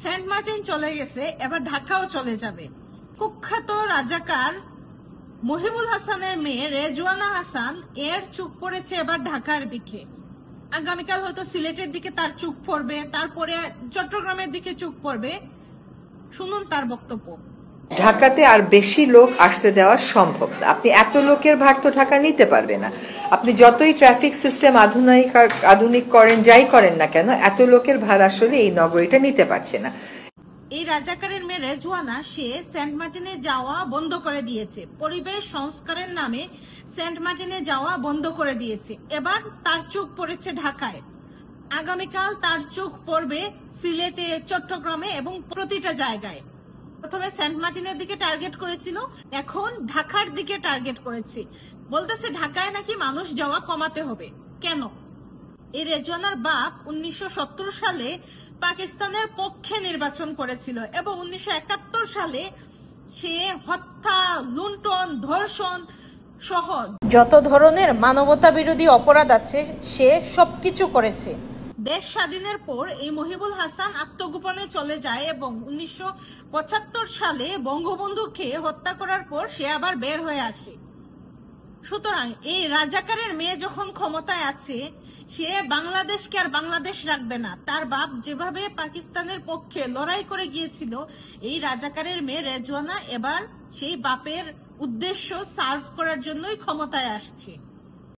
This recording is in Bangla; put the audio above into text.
সেন্ট মার্টিন চলে গেছে, এবার ঢাকাও চলে যাবে। কুখ্যাত রাজাকার মহিবুল হাসানের মেয়ে রেজওয়ানা হাসান এর চোখ পড়েছে এবার ঢাকার দিকে। আগামীকাল হয়তো সিলেটের দিকে তার চোখ পড়বে, তারপরে চট্টগ্রামের দিকে চোখ পড়বে। শুনুন তার বক্তব্য। ঢাকাতে আর বেশি লোক আসতে দেওয়া সম্ভব না। আপনি এত লোকের ভার তো ঢাকা নিতে পারবে না। আপনি যতই ট্রাফিক সিস্টেম আধুনিক করেন, যাই করেন না কেন, এত লোকের ভার আসলে এই নগরীটা নিতে পারছে না। এই রাজাকারের মেয়ে রেজওয়ানা সে সেন্ট মার্টিনে যাওয়া বন্ধ করে দিয়েছে, পরিবেশ সংস্কারের নামে সেন্ট মার্টিনে যাওয়া বন্ধ করে দিয়েছে। এবার তার চোখ পড়েছে ঢাকায়। আগামীকাল তার চোখ পড়বে সিলেটে, চট্টগ্রামে এবং প্রতিটা জায়গায়। প্রথমে সেন্ট মার্টিনের দিকে টার্গেট করেছিল, এখন ঢাকার দিকে টার্গেট করেছে। বলতেছে ঢাকায় নাকি মানুষ যাওয়া কমাতে হবে। কেন? এই রেজওয়ানার বাপ 1970 সালে পাকিস্তানের পক্ষে নির্বাচন করেছিল এবং 1971 সালে সে হত্যা, লুণ্ঠন, ধর্ষণ সহ যত ধরনের মানবতা বিরোধী অপরাধ আছে সে সবকিছু করেছে। দেশ স্বাধীনের পর এই মহিবুল হাসান আত্মগোপনে চলে যায় এবং 1975 সালে বঙ্গবন্ধুকে হত্যা করার পর সে আবার বের হয়ে আসে। সুতরাং এই রাজাকারের মেয়ে যখন ক্ষমতায় আছে, সে বাংলাদেশকে আর বাংলাদেশ রাখবে না। তার বাপ যেভাবে পাকিস্তানের পক্ষে লড়াই করে গিয়েছিল, এই রাজাকারের মেয়ে রেজওয়ানা এবার সেই বাপের উদ্দেশ্য সার্ভ করার জন্যই ক্ষমতায় আসছে।